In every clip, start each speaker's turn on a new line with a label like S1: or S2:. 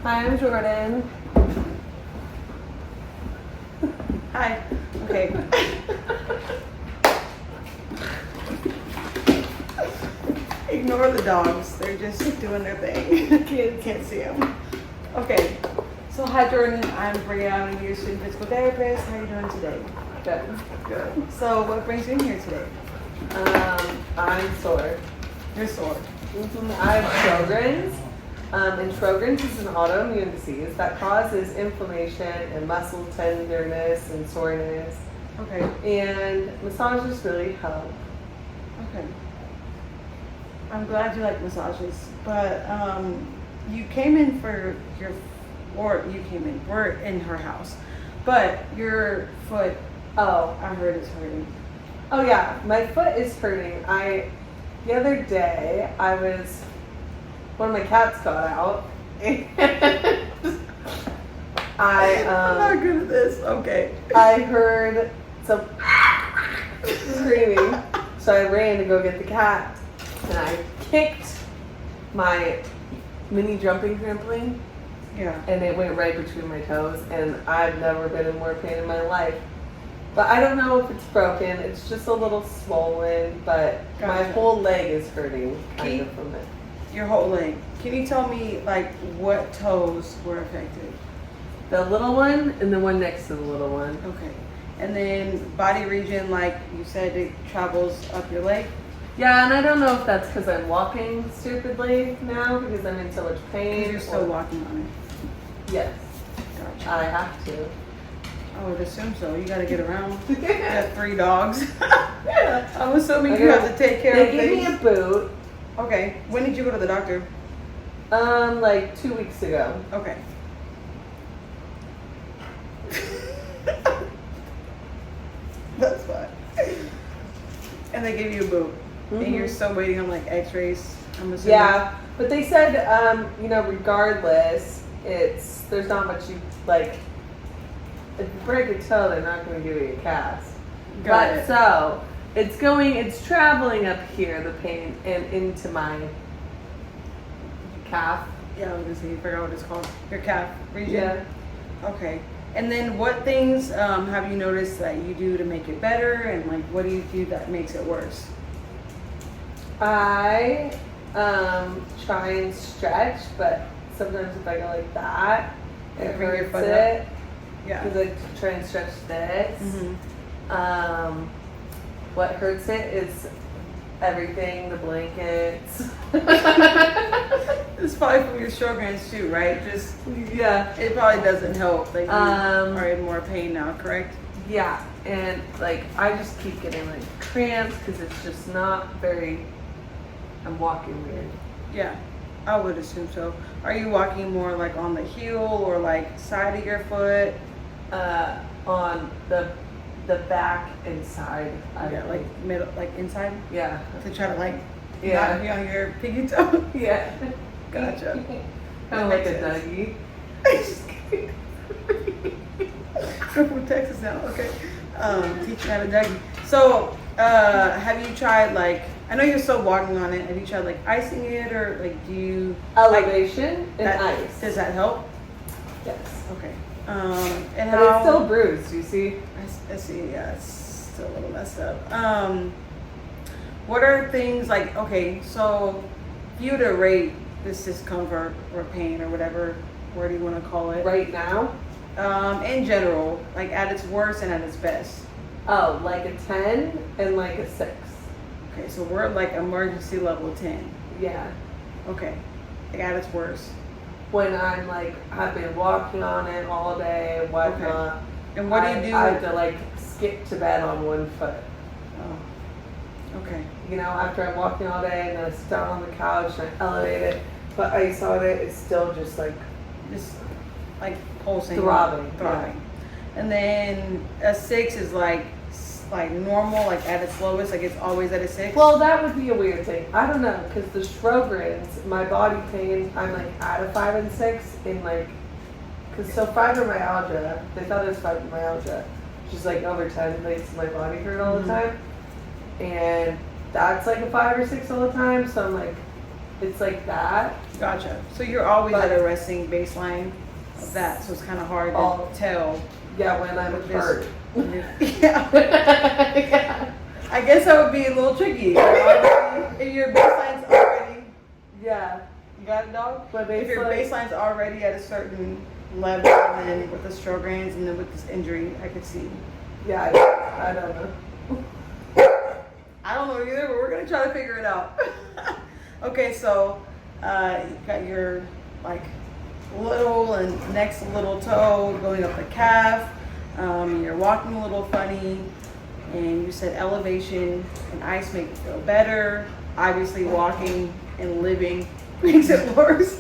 S1: Hi, I'm Jordan.
S2: Hi. Okay. Ignore the dogs. They're just doing their thing. Kids can't see them. Okay. So hi Jordan. I'm Bria. I'm your student physical therapist. How are you doing today?
S1: Good.
S2: Good. So what brings you in here today?
S1: I'm sore.
S2: You're sore.
S1: I have Sjogren's. And Sjogren's is an autoimmune disease that causes inflammation and muscle tenderness and soreness.
S2: Okay.
S1: And massages really help.
S2: Okay. I'm glad you like massages, but you came in for we're in her house, but your foot,
S1: Oh,
S2: I heard is hurting.
S1: oh yeah, my foot is hurting. The other day, one of my cats got out, and
S2: I'm not good at this. Okay.
S1: I heard some screaming, so I ran to go get the cat, and I kicked my mini jumping trampoline,
S2: Yeah.
S1: and it went right between my toes, and I've never been in more pain in my life. But I don't know if it's broken. It's just a little swollen, but my
S2: Gotcha.
S1: whole leg is hurting kind of
S2: Keep-
S1: from it.
S2: Your whole leg. Can you tell me like what toes were affected?
S1: The little one and the one next to the little one.
S2: Okay. And then body region, like you said, it travels up your leg.
S1: Yeah, and I don't know if that's because I'm walking stupidly now because I'm in so much pain.
S2: Because you're still
S1: or-
S2: walking on it.
S1: Yes,
S2: Gotcha.
S1: I have to.
S2: I would assume so. You got to get around. You have 3 dogs.
S1: Yeah.
S2: I'm assuming
S1: Okay.
S2: you have to take care
S1: They
S2: of
S1: gave me
S2: things.
S1: a boot,
S2: Okay. When did you go to the doctor?
S1: like 2 weeks ago.
S2: Okay. That's fine. And they gave you a boot. And you're
S1: Mhm.
S2: still waiting on like x-rays, I'm assuming.
S1: Yeah, but they said, regardless, there's not much you, like, if you break a toe, they're not going to give you a cast.
S2: Got
S1: But
S2: it.
S1: so, it's traveling up here, the pain, and into my calf.
S2: Yeah, I was gonna say, you forgot what it's called. Your calf region?
S1: Yeah.
S2: Okay. And then what things have you noticed that you do to make it better? And like, what do you do that makes it worse?
S1: I try and stretch, but sometimes if I go like that, it
S2: Bring your
S1: hurts
S2: foot
S1: it.
S2: up? Yeah.
S1: Because I try and stretch this.
S2: Mm-hmm.
S1: What hurts it is everything, the blankets.
S2: It's probably from your Sjogren's too, right? Just,
S1: Yeah.
S2: it probably doesn't help that you
S1: Um,
S2: are in more pain now, correct?
S1: Yeah, and like I just keep getting like cramps because it's just not very. I'm walking weird.
S2: Yeah, I would assume so. Are you walking more like on the heel or like side of your foot?
S1: On the back and side.
S2: Yeah, like middle, like inside
S1: Yeah.
S2: to try to like
S1: Yeah.
S2: not be on your piggy toe.
S1: Yeah.
S2: Gotcha.
S1: Kind of like a
S2: Makes
S1: Dougie.
S2: We're from Texas now, okay. Teach you how to Dougie. So, have you tried like? I know you're still walking on it. Have you tried like icing it or like do you
S1: Elevation and
S2: that,
S1: ice.
S2: Does that help?
S1: Yes.
S2: Okay. And
S1: But
S2: how?
S1: it's still bruised, you see?
S2: I see. Yeah, it's still a little messed up. What are things like? Okay, so if you were to rate this discomfort or pain or whatever word you want to call it,
S1: Right now?
S2: in general, like at its worst and at its best.
S1: Oh, like a 10 and like a 6.
S2: Okay, so we're at like emergency level 10.
S1: Yeah.
S2: Okay, like at its worst.
S1: When I'm like, I've been walking on it all day and whatnot.
S2: And what do you do?
S1: I have to like skip to bed on one foot.
S2: Oh, okay.
S1: You know, after I'm walking all day and then I sit down on the couch and I elevate it, but ice on it, it's still just like
S2: Just like pulsing,
S1: Throbbing,
S2: throbbing. And then a 6 is like normal, like at its lowest, like it's always at a 6.
S1: well, that would be a weird thing. I don't know, because the Sjogren's, my body pain, I'm like at a 5 and 6 in like, because so fibromyalgia, they thought it was fibromyalgia, which is like over 10 makes my body hurt all the time. And that's like a 5 or 6 all the time, so I'm like, it's like that.
S2: Gotcha. So you're always at a resting baseline of that, so it's kind of hard to tell.
S1: Yeah, when I'm
S2: With this-
S1: hurt.
S2: Yeah.
S1: Yeah.
S2: I guess that would be a little tricky. If your baseline's already,
S1: Yeah.
S2: you got it, dog?
S1: My
S2: If your
S1: baseline-
S2: baseline's already at a certain level, and then with the Sjogren's and then with this injury, I could see.
S1: Yeah, I don't know.
S2: I don't know either, but we're gonna try to figure it out. Okay, so you got your like little and next little toe going up the calf. You're walking a little funny, and you said elevation and ice make you feel better. Obviously, walking and living makes it worse.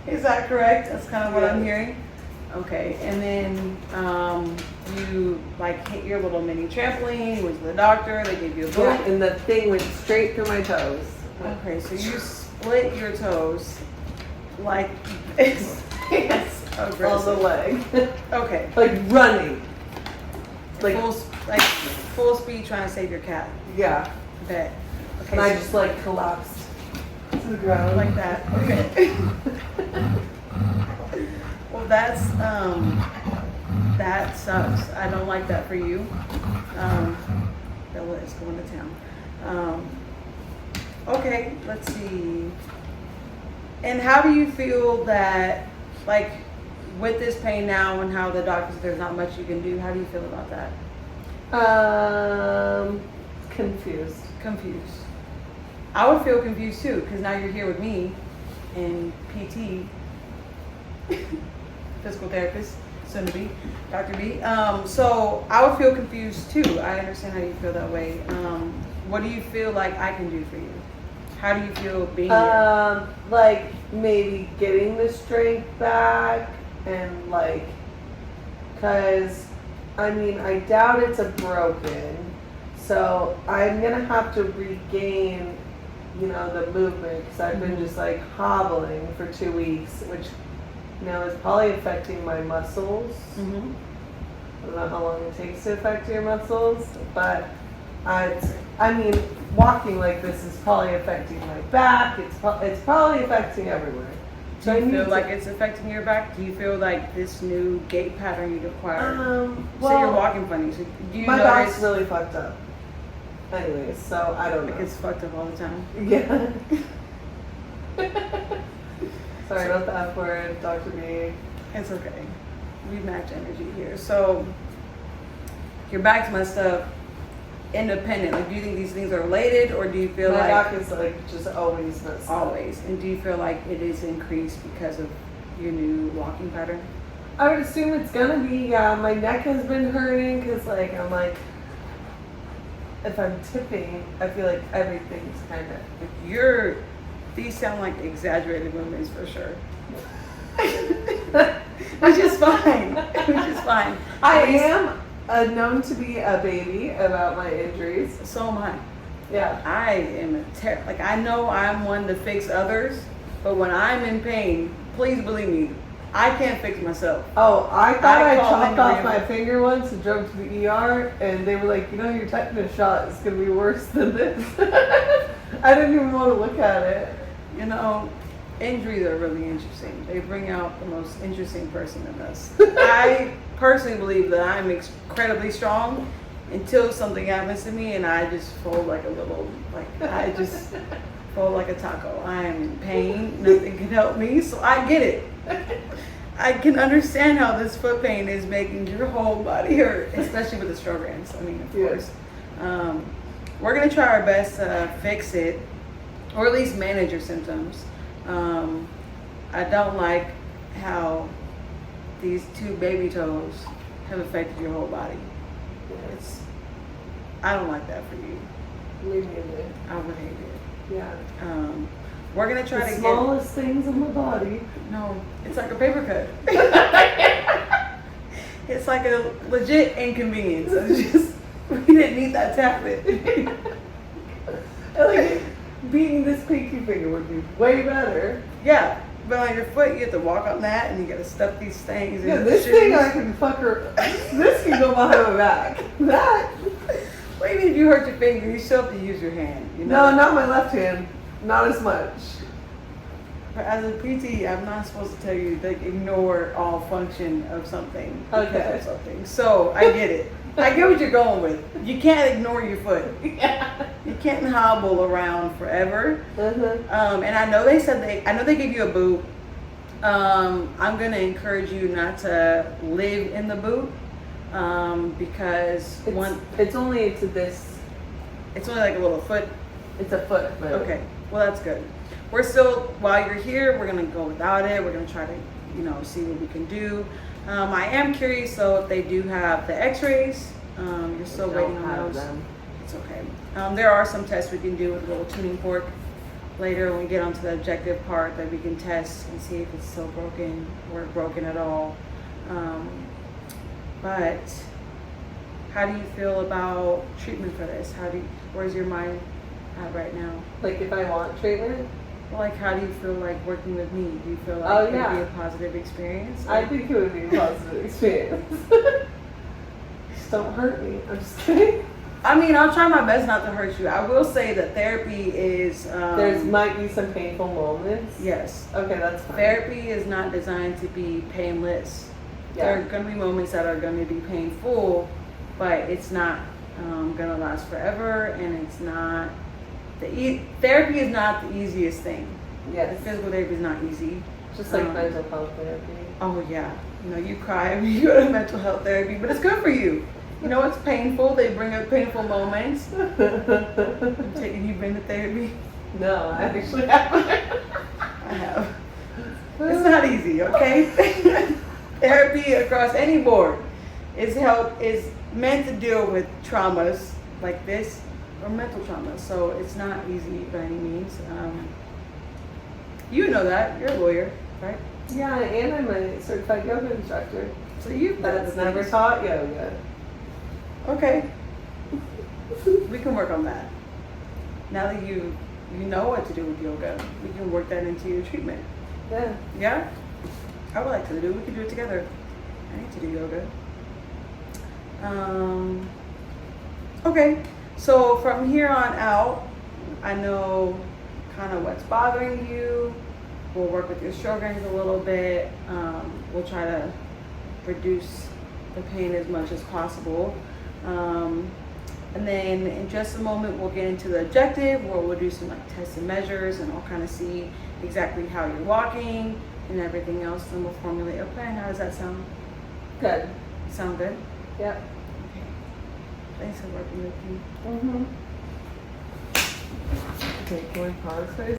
S2: Is that correct? That's kind of what I'm hearing. Okay, and then you like hit your little mini trampoline, went to the doctor, they gave you a boot.
S1: Yeah, and the thing went straight through my toes.
S2: Okay, so you split your toes like this. Yes,
S1: On the
S2: aggressive.
S1: leg.
S2: Okay,
S1: Like running. Like,
S2: full speed trying to save your cat.
S1: yeah.
S2: Bet. Okay,
S1: And I
S2: so
S1: just like collapsed to the ground.
S2: like that. Okay. Well, that sucks. I don't like that for you. Bella is going to town. Okay, let's see. And how do you feel that, like, with this pain now and how the doctors, there's not much you can do, how do you feel about that?
S1: Confused.
S2: Confused. I would feel confused too, because now you're here with me and PT, physical therapist, soon to be, Dr. B. So I would feel confused too. I understand how you feel that way. What do you feel like I can do for you? How do you feel being here?
S1: Like maybe getting the strength back and like, cause I mean, I doubt it's a broken, so I'm gonna have to regain, you know, the movement, cause I've been just like hobbling for 2 weeks, which, you know, is probably affecting my muscles.
S2: Mm-hmm.
S1: I don't know how long it takes to affect your muscles, but I mean, walking like this is probably affecting my back. It's probably affecting everywhere.
S2: Do
S1: I
S2: you
S1: need
S2: feel
S1: to-
S2: like it's affecting your back? Do you feel like this new gait pattern you acquired?
S1: Well,
S2: Say you're walking funny. So do you
S1: my
S2: notice
S1: back's really fucked up. Anyways, so I don't
S2: like
S1: know.
S2: it's fucked up all the time?
S1: Yeah. Sorry about the F word, Dr. B.
S2: It's okay. We match energy here. So your back's messed up. Independent. Like, do you think these things are related, or do you feel
S1: My
S2: like
S1: back is like just always messed up.
S2: always? And do you feel like it is increased because of your new walking pattern?
S1: I would assume it's gonna be, yeah. My neck has been hurting because, like, I'm like, if I'm tipping, I feel like everything's kind of.
S2: These sound like exaggerated movements for sure. Which is fine. Which is fine.
S1: I am known to be a baby about my injuries.
S2: So am I.
S1: Yeah.
S2: I am like, I know I'm one to fix others, but when I'm in pain, please believe me, I can't fix myself.
S1: Oh, I thought I
S2: call
S1: chopped
S2: in
S1: off my
S2: rehab.
S1: finger once and drove to the ER, and they were like, you know, your tetanus shot is gonna be worse than this. I didn't even want to look at it.
S2: You know, injuries are really interesting. They bring out the most interesting person in us. I personally believe that I'm incredibly strong until something happens to me and I just fold like a little, I just fold like a taco. I am in pain. Nothing can help me, so I get it. I can understand how this foot pain is making your whole body hurt, especially with the Sjogren's. I mean, of course. We're going to try our best to fix it, or at least manage your symptoms. I don't like how these 2 baby toes have affected your whole body. I don't like that for you.
S1: Me neither.
S2: I would hate it.
S1: Yeah.
S2: We're gonna try
S1: The
S2: to
S1: smallest things in my body.
S2: No, it's like a paper cut. It's like a legit inconvenience. It's just, we didn't need that to happen.
S1: Like, beating this pinky finger would be way better.
S2: Yeah, but on your foot, you have to walk on that, and you gotta stuff these things in
S1: Yeah,
S2: your
S1: this
S2: shoes.
S1: thing I can fuck her. This can go behind my back. That.
S2: Well, even if you hurt your finger, you still have to use your hand. You know?
S1: No, not my left hand. Not as much.
S2: as a PT, I'm not supposed to tell you like ignore all function of something because
S1: Okay.
S2: of something. So I get it. I get what you're going with. You can't ignore your foot.
S1: Yeah.
S2: You can't hobble around forever.
S1: Uh-huh.
S2: And I know they said I know they give you a boot. I'm gonna encourage you not to live in the boot because
S1: It's only to this.
S2: it's only like a little foot.
S1: It's a foot. But
S2: Okay, well that's good. We're still, while you're here, we're gonna go without it. We're gonna try to, see what we can do. I am curious, so if they do have the X-rays, you're still
S1: don't
S2: waiting on
S1: have
S2: those.
S1: them.
S2: It's okay. There are some tests we can do with a little tuning fork later when we get onto the objective part that we can test and see if it's still broken or broken at all. But how do you feel about treatment for this? Where's your mind at right now?
S1: Like if I want treatment,
S2: Like, how do you feel like working with me? Do you feel like
S1: Oh,
S2: it would
S1: yeah.
S2: be a positive experience?
S1: I think it would be a positive experience. Just don't hurt me. I'm just kidding.
S2: I mean, I'll try my best not to hurt you. I will say that therapy is.
S1: There might be some painful moments.
S2: Yes.
S1: Okay, that's fine.
S2: Therapy is not designed to be painless. There are
S1: Yeah.
S2: going to be moments that are going to be painful, but it's not going to last forever, and it's not. Therapy is not the easiest thing.
S1: Yes.
S2: Physical therapy is not easy.
S1: Just like mental health therapy.
S2: Oh yeah, you cry when you go to mental health therapy, but it's good for you. It's painful. They bring up painful moments. I'm taking you've been to therapy.
S1: No, I actually haven't.
S2: I have. It's not easy, okay? Therapy across any board is meant to deal with traumas like this or mental traumas. So it's not easy by any means. You know that. You're a lawyer, right?
S1: Yeah, and I'm a certified yoga instructor.
S2: So you've
S1: That's never taught yoga.
S2: Okay. We can work on that. Now that you know what to do with yoga, we can work that into your treatment.
S1: Yeah.
S2: Yeah? I would like to do it. We can do it together. I need to do yoga. Okay. So from here on out, I know kind of what's bothering you. We'll work with your Sjogren's a little bit. We'll try to reduce the pain as much as possible. And then in just a moment, we'll get into the objective where we'll do some like tests and measures, and I'll kind of see exactly how you're walking and everything else. Then we'll formulate a plan. How does that sound?
S1: Good.
S2: Sound good?
S1: Yep.
S2: Okay. Thanks for working with me.
S1: Mm-hmm. Okay, can we pause for a